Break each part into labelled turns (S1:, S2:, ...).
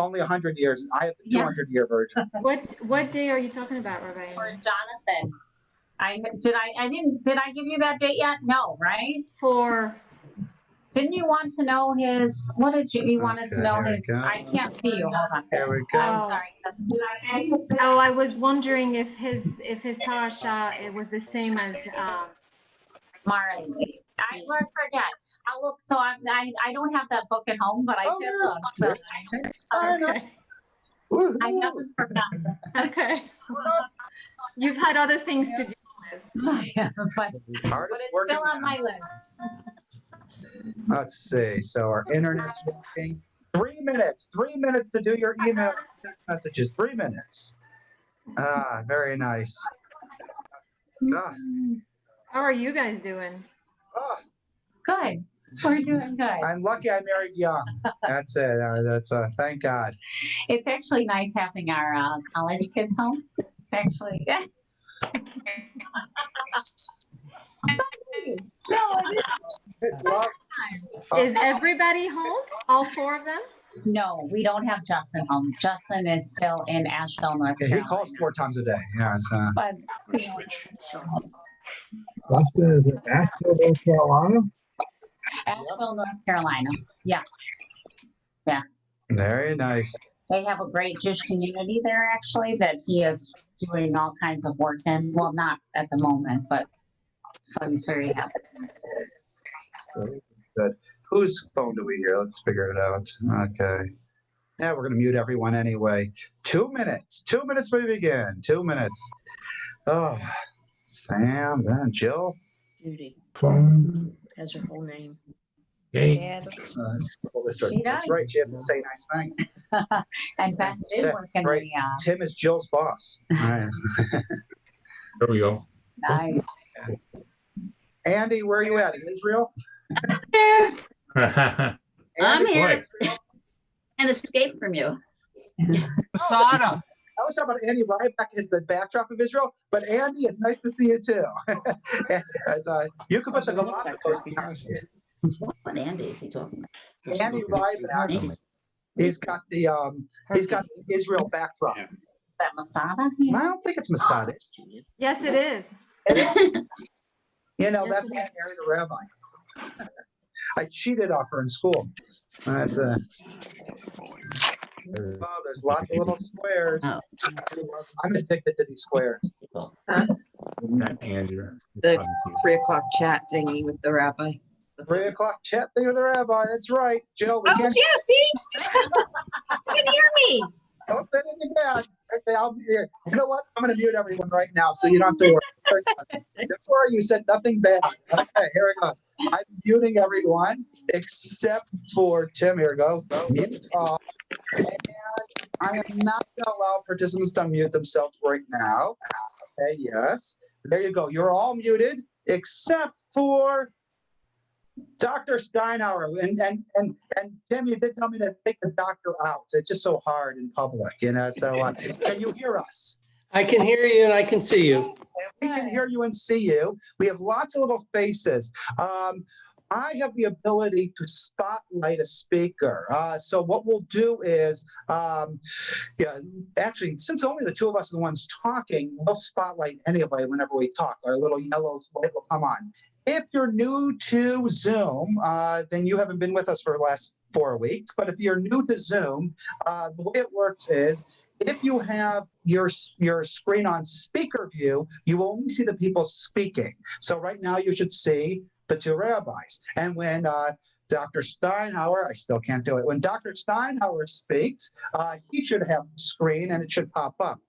S1: only 100 years. I have the 200-year version.
S2: What day are you talking about, Rabbi?
S3: For Jonathan. Did I give you that date yet? No, right? Didn't you want to know his, what did you wanted to know his, I can't see you, hold on.
S1: Here we go.
S3: I'm sorry.
S2: I was wondering if his parasha, it was the same as,
S3: Marley. I forget. I'll look, so I don't have that book at home, but I did look.
S2: okay.
S3: I haven't forgotten.
S2: Okay. You've had other things to do with.
S3: Yeah, but it's still on my list.
S1: Let's see. So our internet's working. 3 minutes. 3 minutes to do your email text messages. 3 minutes. Very nice.
S2: How are you guys doing?
S3: Good. We're doing good.
S1: I'm lucky I married young. That's it. That's thank God.
S3: It's actually nice having our college kids home. It's actually
S2: Is everybody home? All 4 of them?
S3: No, we don't have Justin home. Justin is still in Asheville, North Carolina.
S1: He calls 4 times a day. Yeah.
S3: But,
S4: Justin is in Asheville, North Carolina.
S3: Asheville, North Carolina. Yeah. Yeah.
S1: Very nice.
S3: They have a great Jewish community there, actually, that he is doing all kinds of work in. Well, not at the moment, but so he's very happy.
S1: Good. Whose phone do we hear? Let's figure it out. Okay. Yeah, we're going to mute everyone anyway. 2 minutes. 2 minutes before we begin. 2 minutes. Oh, Sam, then Jill.
S5: Judy
S4: Phone.
S5: has her whole name.
S4: Okay.
S1: That's right. She has to say nice things.
S3: And Beth did work in
S1: right.
S3: the.
S1: Tim is Jill's boss. All right.
S4: There we go.
S3: Nice.
S1: Andy, where are you at? In Israel?
S5: I'm
S1: Andy,
S5: here and escape from you.
S6: Masada.
S1: I was talking about Andy Ryback is the backdrop of Israel, but Andy, it's nice to see you too. You can put the Galacticos behind you.
S5: What Andy is he talking about?
S1: Andy Ryback, he's got the Israel backdrop.
S3: Is that Masada?
S1: I don't think it's Masada.
S2: Yes, it is.
S1: You know, that's why I married a rabbi. I cheated off her in school. That's there's lots of little squares.
S5: Oh.
S1: I'm addicted to these squares.
S4: Andrew.
S7: The 3 o'clock chat thingy with the rabbi.
S1: 3 o'clock chat thing with the rabbi. That's right, Jill. We
S5: Oh,
S1: can't.
S5: yeah, see? You can hear me.
S1: Don't say anything bad. Okay, I'll be here. You know what? I'm going to mute everyone right now, so you don't have to worry. Before you said nothing bad. Okay, here it goes. I'm muting everyone except for Tim. Here we go. Mute off. And I am not going to allow participants to unmute themselves right now. Okay, yes. There you go. You're all muted except for Dr. Steinhauer. And Tim, you did tell me to take the doctor out. It's just so hard in public, you know. So can you hear us?
S6: I can hear you and I can see you.
S1: And we can hear you and see you. We have lots of little faces. I have the ability to spotlight a speaker. So what we'll do is, actually, since only the 2 of us are the ones talking, we'll spotlight anybody whenever we talk. Our little yellow light will come on. If you're new to Zoom, then you haven't been with us for the last 4 weeks. But if you're new to Zoom, the way it works is, if you have your screen on speaker view, you will only see the people speaking. So right now you should see the 2 rabbis. And when Dr. Steinhauer, I still can't do it. When Dr. Steinhauer speaks, he should have the screen and it should pop up.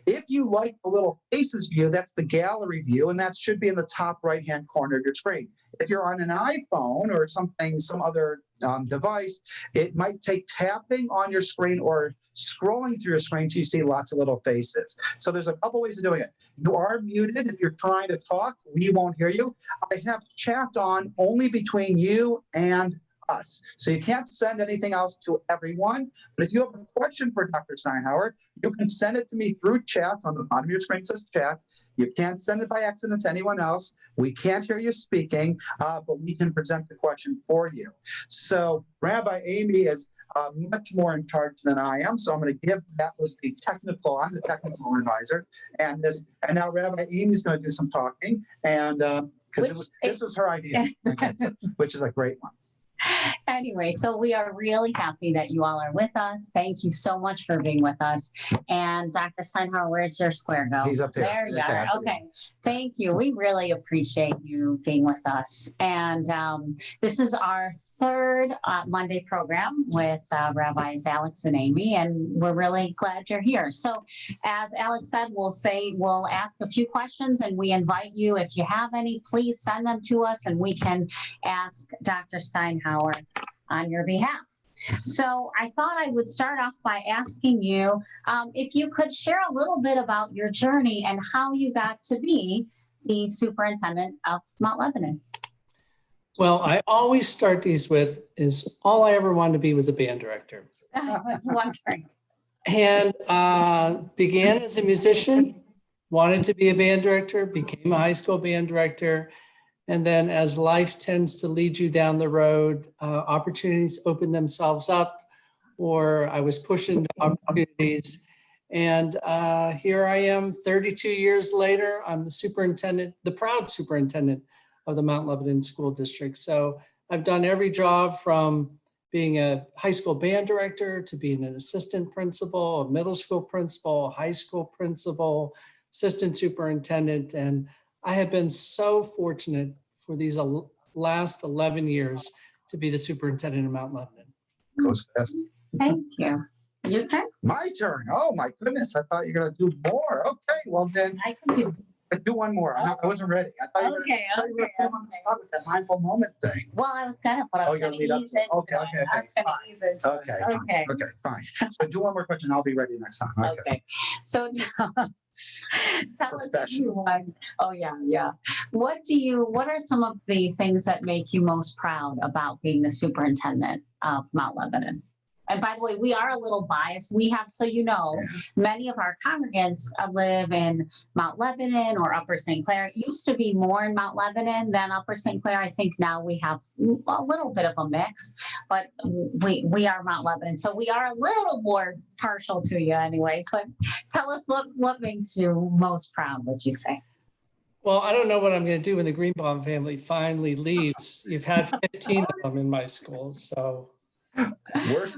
S1: If you like the little faces view, that's the gallery view, and that should be in the top right-hand corner of your screen. If you're on an iPhone or something, some other device, it might take tapping on your screen or scrolling through your screen till you see lots of little faces. So there's a couple ways of doing it. You are muted. If you're trying to talk, we won't hear you. I have chat on only between you and us. So you can't send anything else to everyone. But if you have a question for Dr. Steinhauer, you can send it to me through chat. On the bottom of your screen it says chat. You can't send it by accident to anyone else. We can't hear you speaking, but we can present the question for you. So Rabbi Amy is much more in charge than I am. So I'm going to give that was the technical. I'm the technical advisor, and now Rabbi Amy's going to do some talking, and because this was her idea, which is a great one.
S3: Anyway, so we are really happy that you all are with us. Thank you so much for being with us. And Dr. Steinhauer, where'd your square go?
S1: He's up there.
S3: There you are. Okay. Thank you. We really appreciate you being with us. And this is our third Monday program with Rabbis Alex and Amy, and we're really glad you're here. So as Alex said, we'll ask a few questions, and we invite you, if you have any, please send them to us and we can ask Dr. Steinhauer on your behalf. So I thought I would start off by asking you if you could share a little bit about your journey and how you got to be the superintendent of Mount Lebanon.
S6: Well, I always start these with is all I ever wanted to be was a band director.
S3: I was wondering.
S6: And began as a musician, wanted to be a band director, became a high school band director. And then as life tends to lead you down the road, opportunities open themselves up, or I was pushed into opportunities. And here I am 32 years later. I'm the superintendent, the proud superintendent of the Mount Lebanon School District. So I've done every job from being a high school band director to being an assistant principal, a middle school principal, high school principal, assistant superintendent. And I have been so fortunate for these last 11 years to be the superintendent of Mount Lebanon.
S1: Goes fast.
S3: Thank you. Your turn?
S1: My turn. Oh my goodness. I thought you were going to do more. Okay. Well then,
S3: I can do.
S1: do one more. I wasn't ready. I thought you were going to put him on the spot with that mindful moment thing.
S3: Well, I was gonna, but I was gonna ease into it.
S1: Okay.
S3: I was gonna ease into it.
S1: Okay. Okay. Fine. So do one more question. I'll be ready next time.
S3: Okay. So tell us if you want. Oh yeah. What are some of the things that make you most proud about being the superintendent of Mount Lebanon? And by the way, we are a little biased. We have, so you know, many of our congregants live in Mount Lebanon or Upper St. Clair. It used to be more in Mount Lebanon than Upper St. Clair. I think now we have a little bit of a mix, but we are Mount Lebanon. So we are a little more partial to you anyways. But tell us what makes you most proud, would you say?
S6: Well, I don't know what I'm going to do when the Greenbaum family finally leaves. You've had 15 of them in my school, so.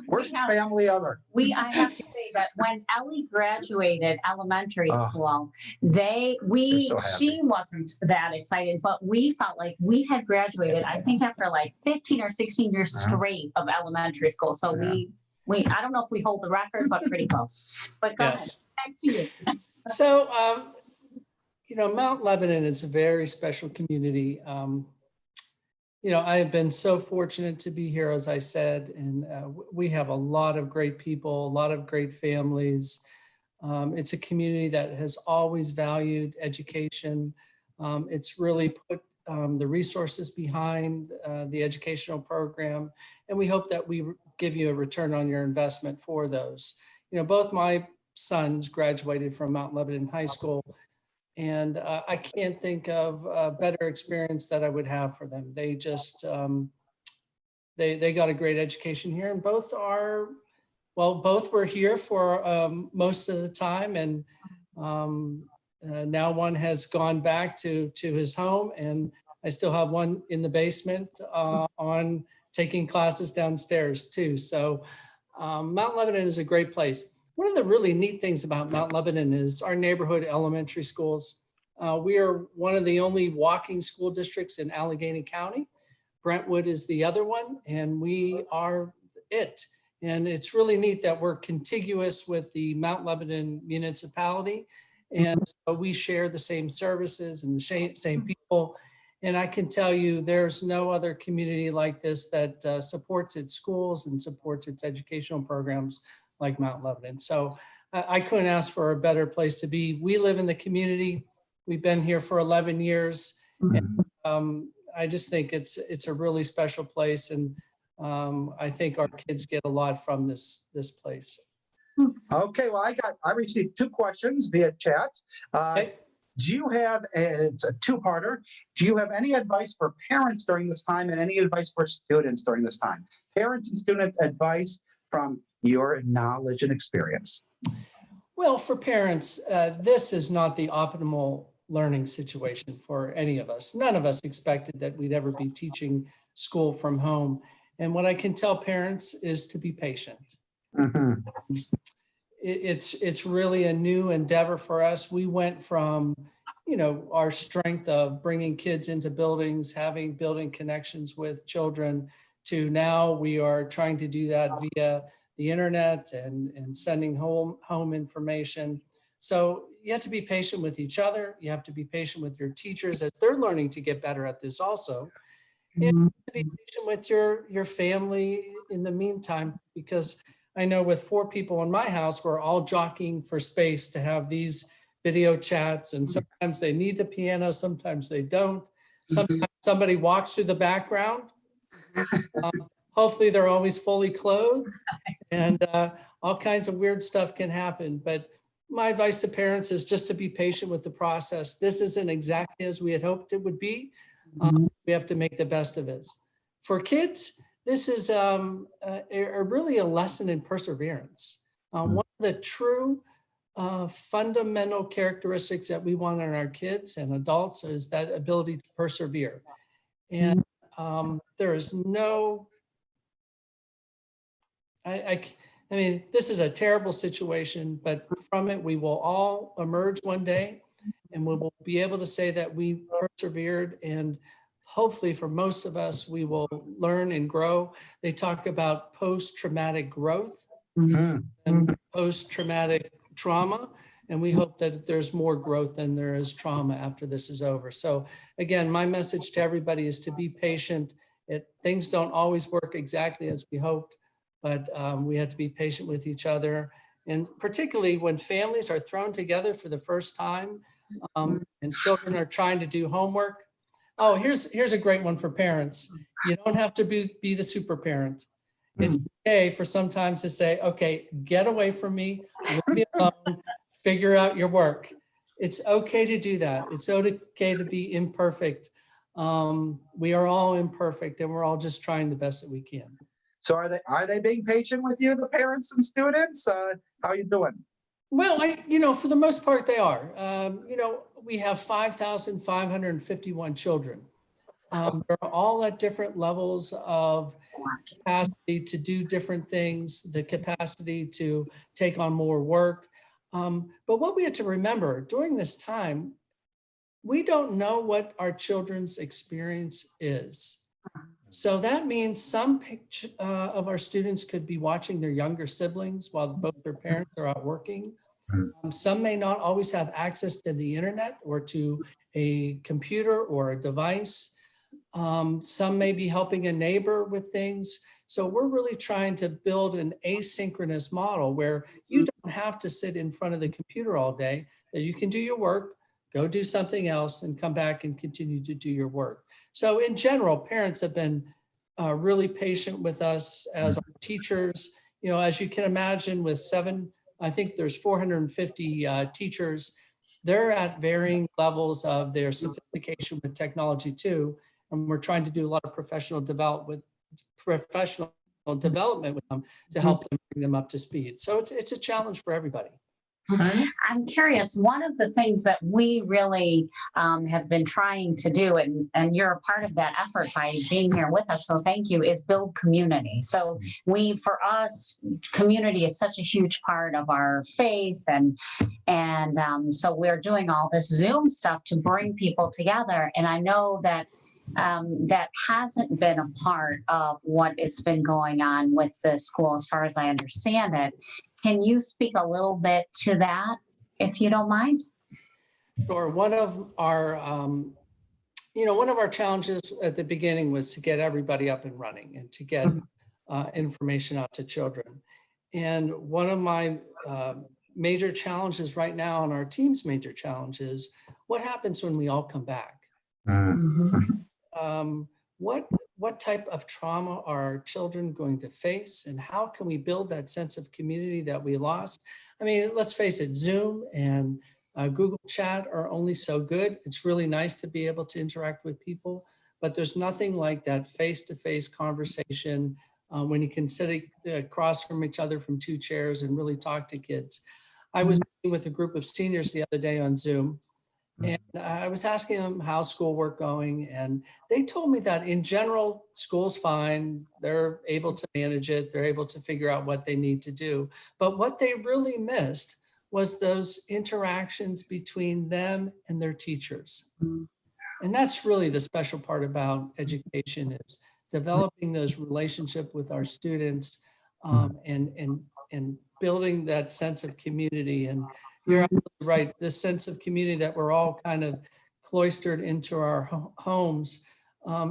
S1: Worst family ever.
S3: I have to say that when Ellie graduated elementary school, she wasn't that excited, but we felt like we had graduated, I think after like 15 or 16 years straight of elementary school. So we I don't know if we hold the record, but pretty close. But go ahead, back to you.
S6: So, Mount Lebanon is a very special community. I have been so fortunate to be here, as I said, and we have a lot of great people, a lot of great families. It's a community that has always valued education. It's really put the resources behind the educational program, and we hope that we give you a return on your investment for those. Both my sons graduated from Mount Lebanon High School, and I can't think of a better experience that I would have for them. They just, they got a great education here, and both were here for most of the time. And now one has gone back to his home, and I still have one in the basement on taking classes downstairs too. So Mount Lebanon is a great place. One of the really neat things about Mount Lebanon is our neighborhood elementary schools. We are one of the only walking school districts in Allegheny County. Brentwood is the other one, and we are it. And it's really neat that we're contiguous with the Mount Lebanon municipality. And so we share the same services and the same people. And I can tell you there's no other community like this that supports its schools and supports its educational programs like Mount Lebanon. So I couldn't ask for a better place to be. We live in the community. We've been here for 11 years. And I just think it's a really special place. And I think our kids get a lot from this place.
S1: Okay, well, I received 2 questions via chat.
S6: Okay.
S1: Do you have, it's a 2-parter, do you have any advice for parents during this time and any advice for students during this time? Parents and students advice from your knowledge and experience?
S6: Well, for parents, this is not the optimal learning situation for any of us. None of us expected that we'd ever be teaching school from home. And what I can tell parents is to be patient.
S1: Mhm.
S6: It's really a new endeavor for us. We went from, our strength of bringing kids into buildings, building connections with children, to now we are trying to do that via the internet and sending home information. So you have to be patient with each other. You have to be patient with your teachers as they're learning to get better at this also. And you have to be patient with your family in the meantime, because I know with 4 people in my house, we're all jockeying for space to have these video chats, and sometimes they need the piano, sometimes they don't. Sometimes somebody walks through the background. Hopefully they're always fully clothed, and all kinds of weird stuff can happen. But my advice to parents is just to be patient with the process. This isn't exactly as we had hoped it would be. We have to make the best of it. For kids, this is really a lesson in perseverance. One of the true fundamental characteristics that we want in our kids and adults is that ability to persevere. And there is no, I mean, this is a terrible situation, but from it, we will all emerge one day and we will be able to say that we persevered, and hopefully for most of us, we will learn and grow. They talk about post-traumatic growth and post-traumatic trauma, and we hope that there's more growth than there is trauma after this is over. So again, my message to everybody is to be patient. Things don't always work exactly as we hoped, but we have to be patient with each other. And particularly when families are thrown together for the first time and children are trying to do homework. Oh, here's a great one for parents. You don't have to be the super parent. It's okay for sometimes to say, okay, get away from me, leave me alone, figure out your work. It's okay to do that. It's okay to be imperfect. We are all imperfect, and we're all just trying the best that we can.
S1: So are they being patient with you, the parents and students? How are you doing?
S6: Well, for the most part, they are. We have 5,551 children. They're all at different levels of capacity to do different things, the capacity to take on more work. But what we have to remember during this time, we don't know what our children's experience is. So that means some of our students could be watching their younger siblings while both their parents are out working. Some may not always have access to the internet or to a computer or a device. Some may be helping a neighbor with things. So we're really trying to build an asynchronous model where you don't have to sit in front of the computer all day, that you can do your work, go do something else, and come back and continue to do your work. So in general, parents have been really patient with us as our teachers. As you can imagine, with I think there's 450 teachers. They're at varying levels of their sophistication with technology too. And we're trying to do a lot of professional development with them to help them bring them up to speed. So it's a challenge for everybody.
S3: I'm curious, one of the things that we really have been trying to do, and you're a part of that effort by being here with us, so thank you, is build community. So for us, community is such a huge part of our faith, and so we're doing all this Zoom stuff to bring people together. And I know that that hasn't been a part of what has been going on with the school, as far as I understand it. Can you speak a little bit to that, if you don't mind?
S6: Sure. One of our challenges at the beginning was to get everybody up and running and to get information out to children. And one of my major challenges right now, and our team's major challenge, is what happens when we all come back? What type of trauma are our children going to face, and how can we build that sense of community that we lost? I mean, let's face it, Zoom and Google Chat are only so good. It's really nice to be able to interact with people, but there's nothing like that face-to-face conversation when you can sit across from each other from two chairs and really talk to kids. I was meeting with a group of seniors the other day on Zoom, and I was asking them how's schoolwork going, and they told me that in general, school's fine. They're able to manage it. They're able to figure out what they need to do. But what they really missed was those interactions between them and their teachers. And that's really the special part about education, is developing those relationships with our students, and building that sense of community. And you're absolutely right, this sense of community that we're all kind of cloistered into our homes,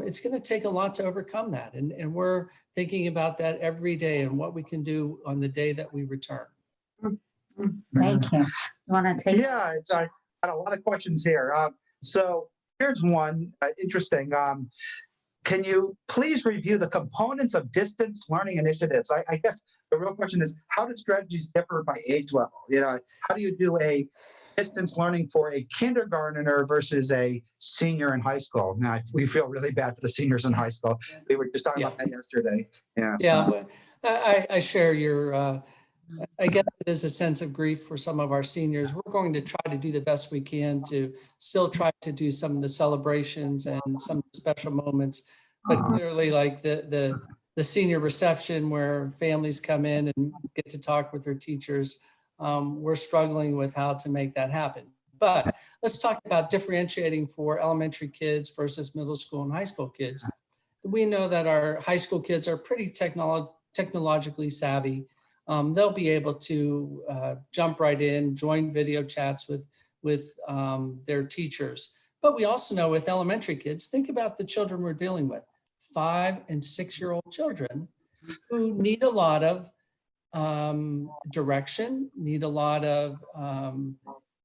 S6: it's going to take a lot to overcome that. And we're thinking about that every day and what we can do on the day that we return.
S3: Thank you. You want to take?
S1: Yeah, I got a lot of questions here. So here's one interesting. Can you please review the components of distance learning initiatives? I guess the real question is, how do strategies differ by age level? How do you do a distance learning for a kindergartner versus a senior in high school? Now, we feel really bad for the seniors in high school. We were just talking about that yesterday. Yeah.
S6: Yeah, but I share your, I guess it is a sense of grief for some of our seniors. We're going to try to do the best we can to still try to do some of the celebrations and some of the special moments, but clearly like the senior reception where families come in and get to talk with their teachers, we're struggling with how to make that happen. But let's talk about differentiating for elementary kids versus middle school and high school kids. We know that our high school kids are pretty technologically savvy. They'll be able to jump right in, join video chats with their teachers. But we also know with elementary kids, think about the children we're dealing with, 5- and 6-year-old children who need a lot of direction, need a lot of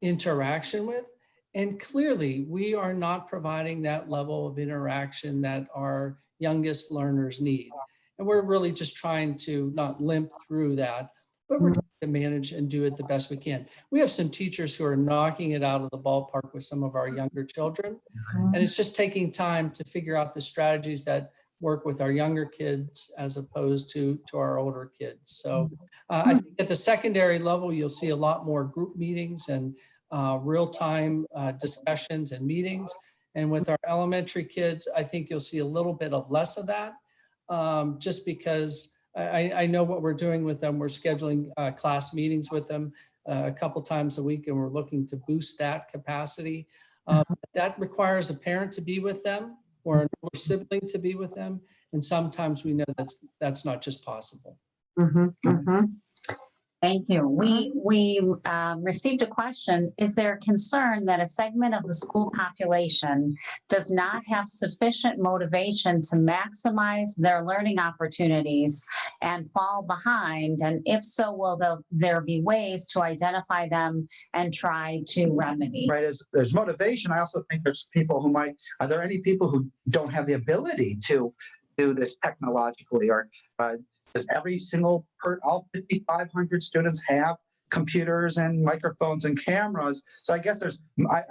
S6: interaction with. And clearly, we are not providing that level of interaction that our youngest learners need. And we're really just trying to not limp through that, but we're trying to manage and do it the best we can. We have some teachers who are knocking it out of the ballpark with some of our younger children. And it's just taking time to figure out the strategies that work with our younger kids as opposed to our older kids. So I think at the secondary level, you'll see a lot more group meetings and real-time discussions and meetings. And with our elementary kids, I think you'll see a little bit of less of that. Just because I know what we're doing with them. We're scheduling class meetings with them a couple times a week, and we're looking to boost that capacity. That requires a parent to be with them or an older sibling to be with them. And sometimes we know that's not just possible.
S3: Thank you. We received a question. Is there concern that a segment of the school population does not have sufficient motivation to maximize their learning opportunities and fall behind? And if so, will there be ways to identify them and try to remedy?
S1: Right, as there's motivation, I also think there's people who are there any people who don't have the ability to do this technologically, or does every single all 5,500 students have computers and microphones and cameras? So I guess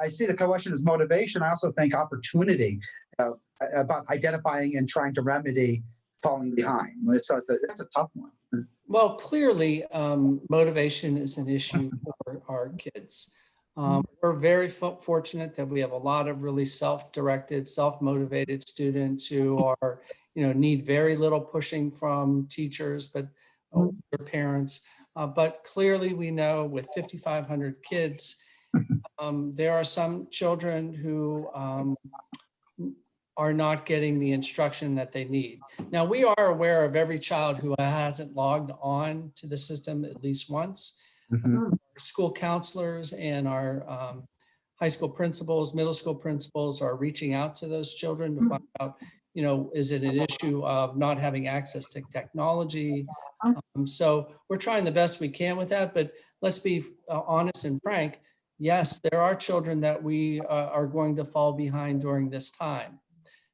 S1: I see the question as motivation. I also think opportunity about identifying and trying to remedy falling behind. That's a tough one.
S6: Well, clearly, motivation is an issue for our kids. We're very fortunate that we have a lot of really self-directed, self-motivated students who are, need very little pushing from teachers, but their parents. But clearly we know with 5,500 kids, there are some children who are not getting the instruction that they need. Now, we are aware of every child who hasn't logged on to the system at least once. Our school counselors and our high school principals, middle school principals are reaching out to those children to find out, is it an issue of not having access to technology? So we're trying the best we can with that, but let's be honest and frank. Yes, there are children that we are going to fall behind during this time.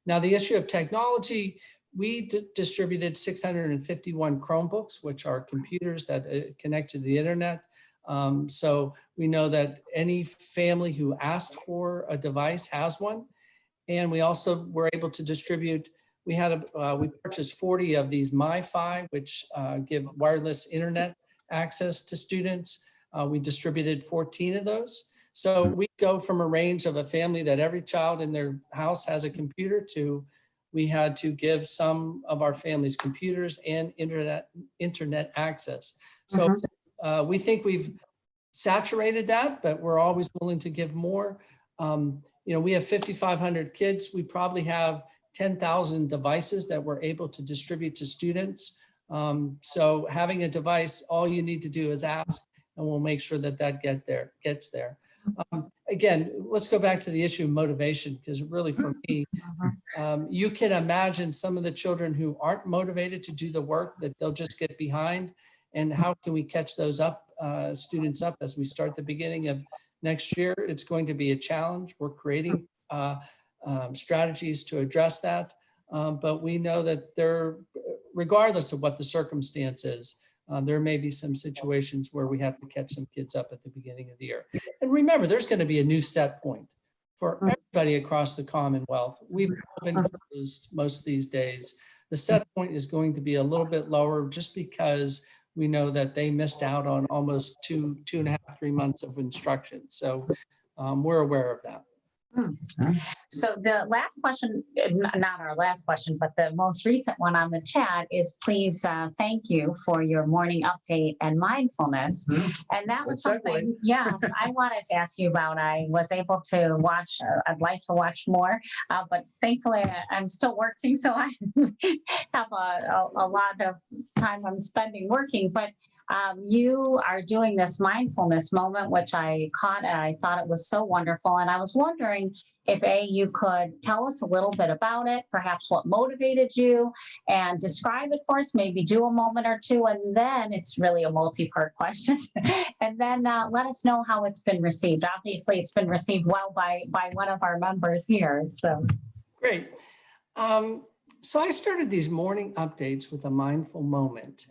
S6: Now, the issue of technology, we distributed 651 Chromebooks, which are computers that connect to the internet. So we know that any family who asked for a device has one. And we also were able to distribute we purchased 40 of these MiFi, which give wireless internet access to students. We distributed 14 of those. So we go from a range of a family that every child in their house has a computer to, we had to give some of our families computers and internet access. So we think we've saturated that, but we're always willing to give more. We have 5,500 kids. We probably have 10,000 devices that we're able to distribute to students. So having a device, all you need to do is ask, and we'll make sure that that gets there. Again, let's go back to the issue of motivation, because really for me, you can imagine some of the children who aren't motivated to do the work, that they'll just get behind. And how can we catch those students up as we start the beginning of next year? It's going to be a challenge. We're creating strategies to address that. But we know that regardless of what the circumstance is, there may be some situations where we have to catch some kids up at the beginning of the year. And remember, there's going to be a new set point for everybody across the Commonwealth. We've been closed most of these days. The set point is going to be a little bit lower just because we know that they missed out on almost 2.5, 3 months of instruction. So we're aware of that.
S3: So the last question, not our last question, but the most recent one on the chat is, please thank you for your morning update and mindfulness. And that was something, yes, I wanted to ask you about. I was able to watch, I'd like to watch more, but thankfully I'm still working, so I have a lot of time I'm spending working, but you are doing this mindfulness moment, which I caught, and I thought it was so wonderful. And I was wondering if you could tell us a little bit about it, perhaps what motivated you, and describe it for us, maybe do a moment or two, and then it's really a multi-part question. And then let us know how it's been received. Obviously, it's been received well by one of our members here. So
S6: great. So I started these morning updates with a mindful moment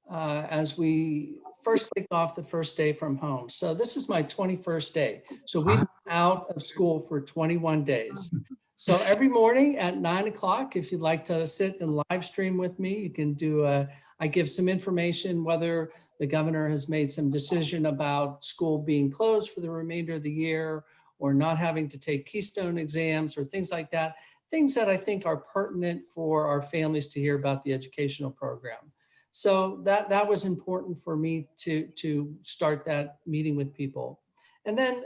S6: as we first kicked off the first day from home. So this is my 21st day. So we've been out of school for 21 days. So every morning at 9 o'clock, if you'd like to sit and live stream with me, you can do I give some information, whether the governor has made some decision about school being closed for the remainder of the year, or not having to take Keystone exams or things like that. Things that I think are pertinent for our families to hear about the educational program. So that was important for me to start that meeting with people. And then,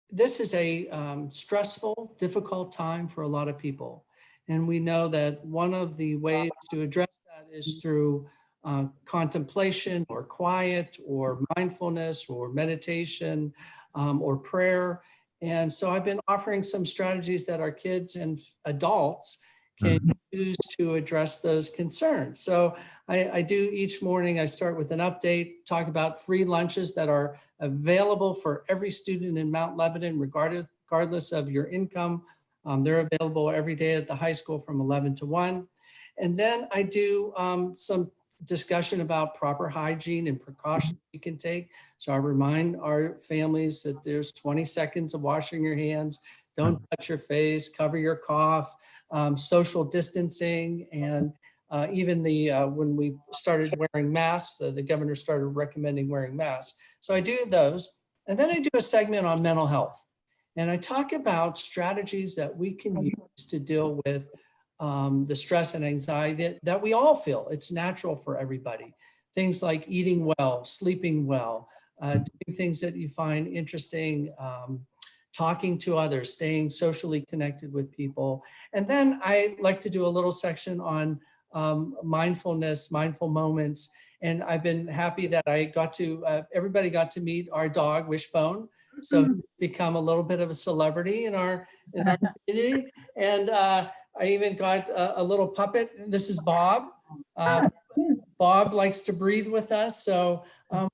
S6: this is a stressful, difficult time for a lot of people. And we know that one of the ways to address that is through contemplation or quiet or mindfulness or meditation or prayer. And so I've been offering some strategies that our kids and adults can use to address those concerns. So I do each morning, I start with an update, talk about free lunches that are available for every student in Mount Lebanon, regardless of your income. They're available every day at the high school from 11 to 1. And then I do some discussion about proper hygiene and precautions you can take. So I remind our families that there's 20 seconds of washing your hands, don't touch your face, cover your cough, social distancing, and even when we started wearing masks, the governor started recommending wearing masks. So I do those. And then I do a segment on mental health. And I talk about strategies that we can use to deal with the stress and anxiety that we all feel. It's natural for everybody. Things like eating well, sleeping well, doing things that you find interesting, talking to others, staying socially connected with people. And then I like to do a little section on mindfulness, mindful moments. And I've been happy that everybody got to meet our dog, Wishbone. So he's become a little bit of a celebrity in our community. And I even got a little puppet. This is Bob. Bob likes to breathe with us. So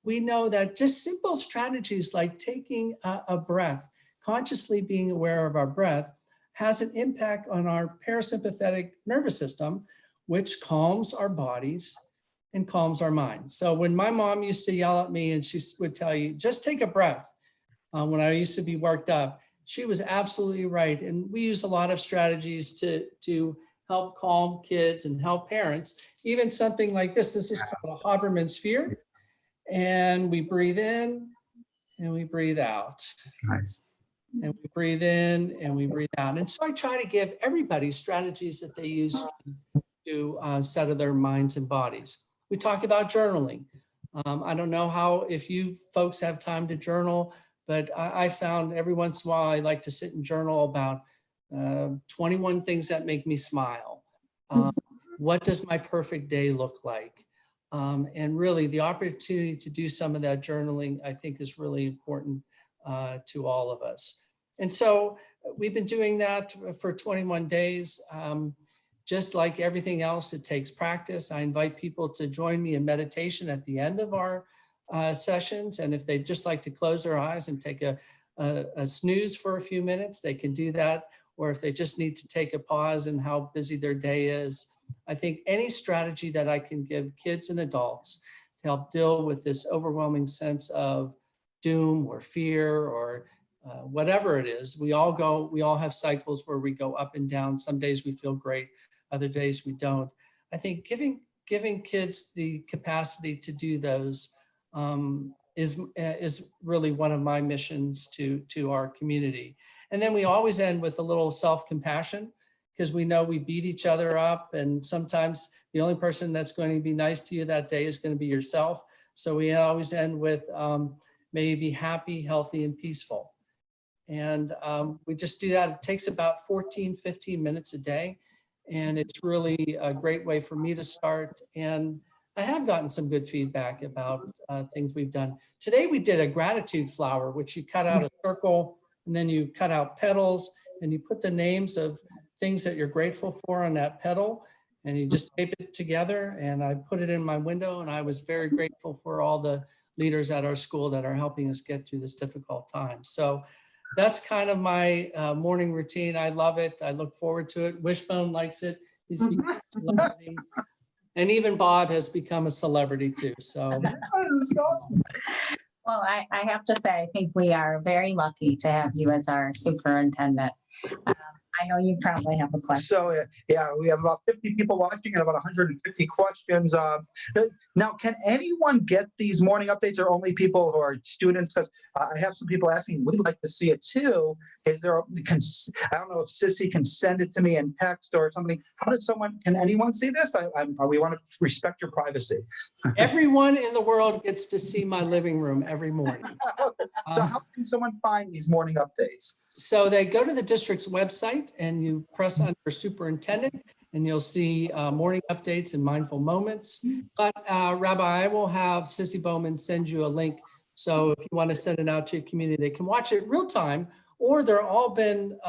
S6: we know that just simple strategies like taking a breath, consciously being aware of our breath, has an impact on our parasympathetic nervous system, which calms our bodies and calms our minds. So when my mom used to yell at me and she would tell you, just take a breath, when I used to be worked up, she was absolutely right. And we use a lot of strategies to help calm kids and help parents. Even something like this. This is called a Haberman sphere. And we breathe in and we breathe out.
S1: Nice.
S6: And we breathe in and we breathe out. And so I try to give everybody strategies that they use to settle their minds and bodies. We talk about journaling. I don't know how, if you folks have time to journal, but I found every once in a while I like to sit and journal about 21 things that make me smile. What does my perfect day look like? And really the opportunity to do some of that journaling, I think, is really important to all of us. And so we've been doing that for 21 days. Just like everything else, it takes practice. I invite people to join me in meditation at the end of our sessions. And if they'd just like to close their eyes and take a snooze for a few minutes, they can do that. Or if they just need to take a pause in how busy their day is. I think any strategy that I can give kids and adults to help deal with this overwhelming sense of doom or fear or whatever it is, we all have cycles where we go up and down. Some days we feel great, other days we don't. I think giving kids the capacity to do those is really one of my missions to our community. And then we always end with a little self-compassion, because we know we beat each other up, and sometimes the only person that's going to be nice to you that day is going to be yourself. So we always end with may you be happy, healthy, and peaceful. And we just do that. It takes about 14, 15 minutes a day. And it's really a great way for me to start. And I have gotten some good feedback about things we've done. Today we did a gratitude flower, which you cut out a circle and then you cut out petals and you put the names of things that you're grateful for on that petal, and you just tape it together. And I put it in my window, and I was very grateful for all the leaders at our school that are helping us get through this difficult time. So that's kind of my morning routine. I love it. I look forward to it. Wishbone likes it. He's become a celebrity. And even Bob has become a celebrity too. So.
S3: Well, I have to say, I think we are very lucky to have you as our superintendent. I know you probably have a question.
S1: So yeah, we have about 50 people watching and about 150 questions. Now, can anyone get these morning updates, or only people who are students? Because I have some people asking, we'd like to see it too. Is there, I don't know if Sissy can send it to me in text or something. Can anyone see this? We want to respect your privacy.
S6: Everyone in the world gets to see my living room every morning.
S1: So how can someone find these morning updates?
S6: So they go to the district's website and you press under superintendent and you'll see morning updates and mindful moments. But Rabbi, I will have Sissy Bowman send you a link. So if you want to send it out to your community, they can watch it real time, or they're all been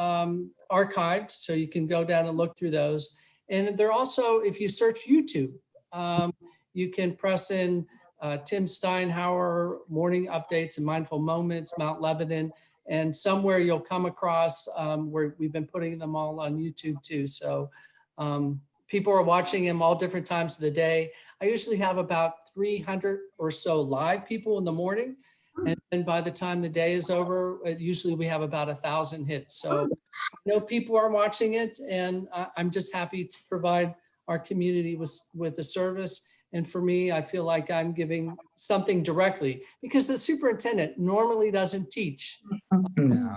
S6: archived. So you can go down and look through those. And they're also, if you search YouTube, you can press in Tim Steinhauer morning updates and mindful moments, Mount Lebanon. And somewhere you'll come across where we've been putting them all on YouTube too. So people are watching them all different times of the day. I usually have about 300 or so live people in the morning. And then by the time the day is over, usually we have about 1,000 hits. So I know people are watching it, and I'm just happy to provide our community with a service. And for me, I feel like I'm giving something directly, because the superintendent normally doesn't teach.
S1: No.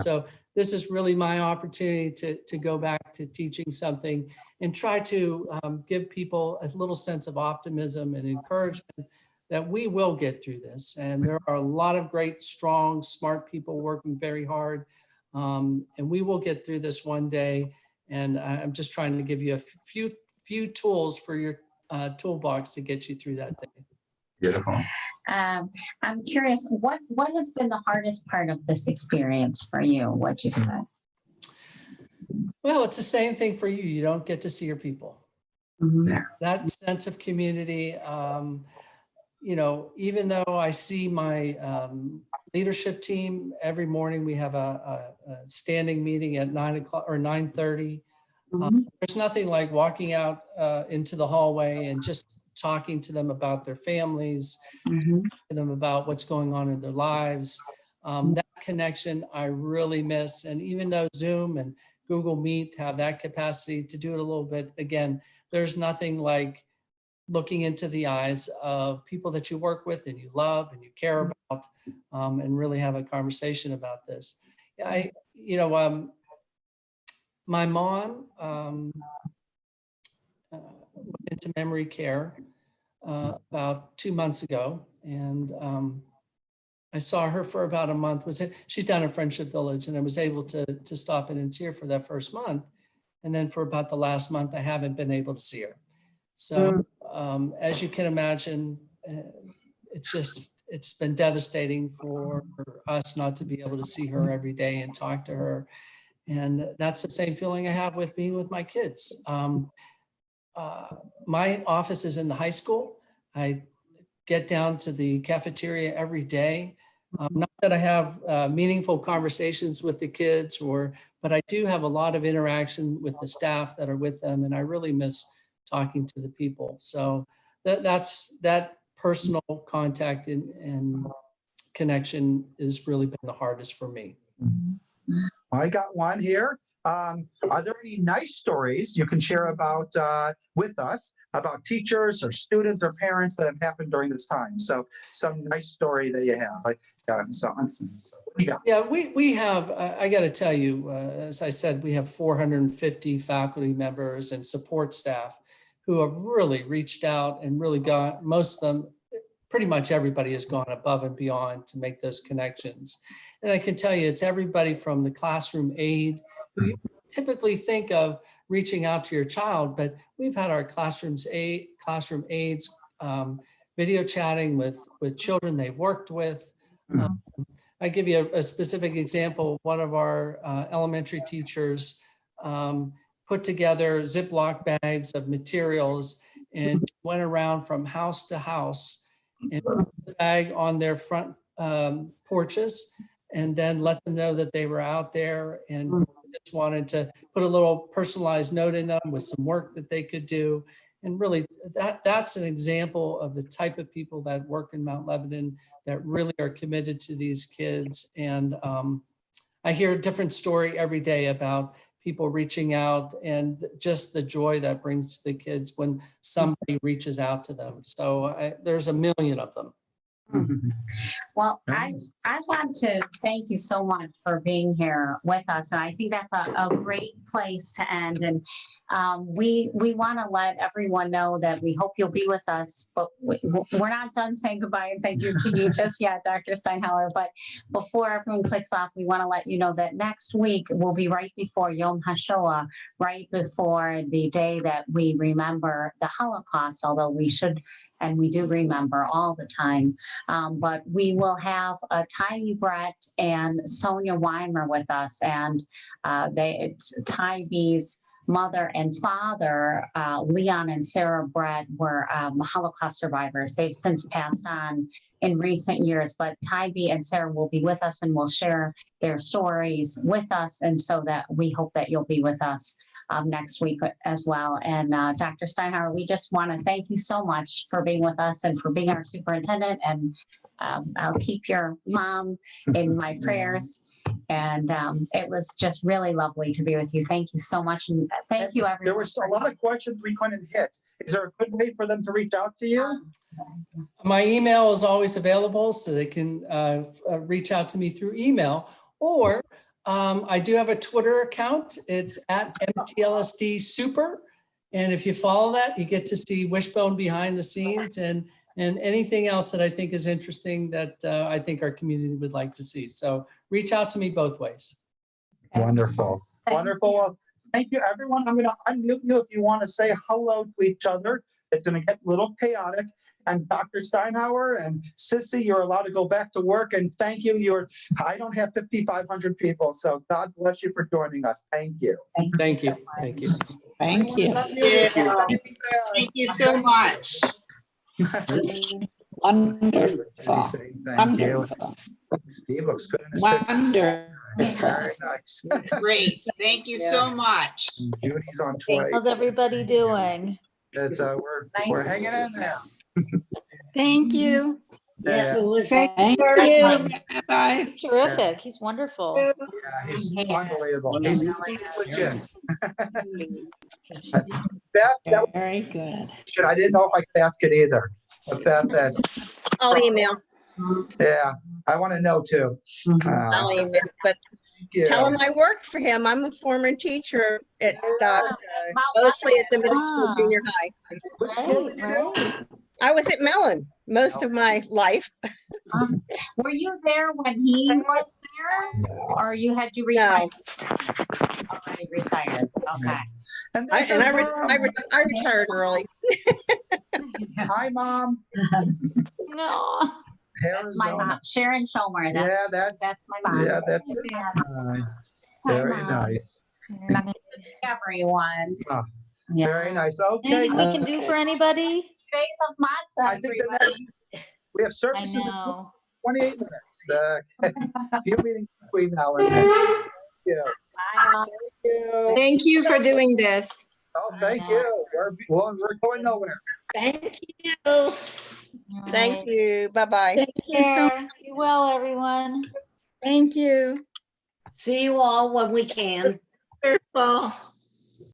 S6: So this is really my opportunity to go back to teaching something and try to give people a little sense of optimism and encouragement that we will get through this. And there are a lot of great, strong, smart people working very hard. And we will get through this one day. And I'm just trying to give you a few tools for your toolbox to get you through that day.
S1: Beautiful.
S3: I'm curious, what has been the hardest part of this experience for you? What'd you say?
S6: Well, it's the same thing for you. You don't get to see your people.
S3: Mm-hmm.
S6: That sense of community, you know, even though I see my leadership team every morning, we have a standing meeting at 9 o'clock or 9:30. There's nothing like walking out into the hallway and just talking to them about their families, to them about what's going on in their lives. That connection I really miss. And even though Zoom and Google Meet have that capacity to do it a little bit, again, there's nothing like looking into the eyes of people that you work with and you love and you care about, and really have a conversation about this. My mom went into memory care about 2 months ago, and I saw her for about a month. She's down in Friendship Village, and I was able to stop in and see her for that first month. And then for about the last month, I haven't been able to see her. So as you can imagine, it's been devastating for us not to be able to see her every day and talk to her. And that's the same feeling I have with being with my kids. My office is in the high school. I get down to the cafeteria every day. Not that I have meaningful conversations with the kids, but I do have a lot of interaction with the staff that are with them, and I really miss talking to the people. So that personal contact and connection has really been the hardest for me.
S1: I got one here. Are there any nice stories you can share about with us about teachers or students or parents that have happened during this time? So some nice story that you have. So what do you got?
S6: Yeah, we have, I got to tell you, as I said, we have 450 faculty members and support staff who have really reached out and really got, most of them, pretty much everybody has gone above and beyond to make those connections. And I can tell you, it's everybody from the classroom aide, who you typically think of reaching out to your child, but we've had our classroom aides video chatting with children they've worked with. I give you a specific example. One of our elementary teachers put together Ziploc bags of materials and went around from house to house and put the bag on their front porches, and then let them know that they were out there, and just wanted to put a little personalized note in them with some work that they could do. And really, that's an example of the type of people that work in Mount Lebanon that really are committed to these kids. And I hear a different story every day about people reaching out and just the joy that brings to the kids when somebody reaches out to them. So there's a million of them.
S3: Well, I want to thank you so much for being here with us. And I think that's a great place to end. And we want to let everyone know that we hope you'll be with us, but we're not done saying goodbye and thank you to you just yet, Dr. Steinhauer. But before everyone clicks off, we want to let you know that next week will be right before Yom HaShoah, right before the day that we remember the Holocaust, although we should, and we do remember all the time. But we will have Tiny Brett and Sonia Weimer with us, and it's Tybee's mother and father, Leon and Sarah Brett, were Holocaust survivors. They've since passed on in recent years, but Tybee and Sarah will be with us and will share their stories with us, and so that we hope that you'll be with us next week as well. And Dr. Steinhauer, we just want to thank you so much for being with us and for being our superintendent. And I'll keep your mom in my prayers. And it was just really lovely to be with you. Thank you so much. And thank you, everyone.
S1: There were a lot of questions we couldn't hit. Is there a good way for them to reach out to you?
S6: My email is always available, so they can reach out to me through email, or I do have a Twitter account. It's at MTLSD Super. And if you follow that, you get to see Wishbone behind the scenes and anything else that I think is interesting that I think our community would like to see. So reach out to me both ways.
S1: Wonderful. Wonderful. Well, thank you, everyone. I'm going to unmute you if you want to say hello to each other. It's going to get a little chaotic. And Dr. Steinhauer and Sissy, you're allowed to go back to work. And thank you. I don't have 5,500 people, so God bless you for joining us. Thank you.
S6: Thank you. Thank you.
S8: Thank you.
S7: Thank you so much.
S8: Wonderful.
S1: Thank you. Steve looks good in his picture.
S8: Wonderful.
S1: Very nice.
S7: Great. Thank you so much.
S1: Judy's on twice.
S9: How's everybody doing?
S1: It's we're hanging in there.
S9: Thank you.
S5: Yes,
S1: Yeah.
S5: it was.
S3: Thank
S8: Bye.
S9: He's terrific. He's wonderful.
S1: Yeah, he's unbelievable. He's legit. Beth, that
S8: Very good.
S1: shit, I didn't know if I could ask it either. But Beth, that's,
S10: I'll email.
S1: yeah, I want to know too.
S10: I'll email. But
S1: Thank you.
S10: tell him I worked for him. I'm a former teacher at
S1: Okay.
S10: mostly at the middle school,
S9: Ah.
S10: junior high.
S1: What school
S9: Right,
S1: did you do?
S9: right.
S10: I was at Mellon most of my life.
S3: Were you there when he was there, or had you retired? Already retired. Okay.
S1: And
S10: I,
S1: there's
S10: and
S1: her
S10: I,
S1: mom.
S10: I retired early.
S1: Hi, Mom.
S9: No.
S3: That's my mom, Sharon Schomer.
S1: Yeah,
S3: That's my mom.
S1: yeah, that's very
S3: Mom.
S1: nice.
S3: Everyone.
S1: Ah,
S3: Yeah.
S1: Very nice. Okay.
S9: Anything we can do for anybody?
S3: Days of matzah,
S1: I think the
S3: everybody.
S1: next, we have
S9: I
S1: services in
S9: know.
S1: 28 minutes. Few meetings between now and then. Thank you.
S3: Bye, Mom.
S1: Thank you.
S2: Thank you for doing this.
S1: Oh, thank you. We're going nowhere.
S8: Thank you.
S10: Thank you. Bye-bye.
S5: Thank you so
S9: Care. Be well, everyone.
S5: Thank you. See you all when we can.
S8: Wonderful.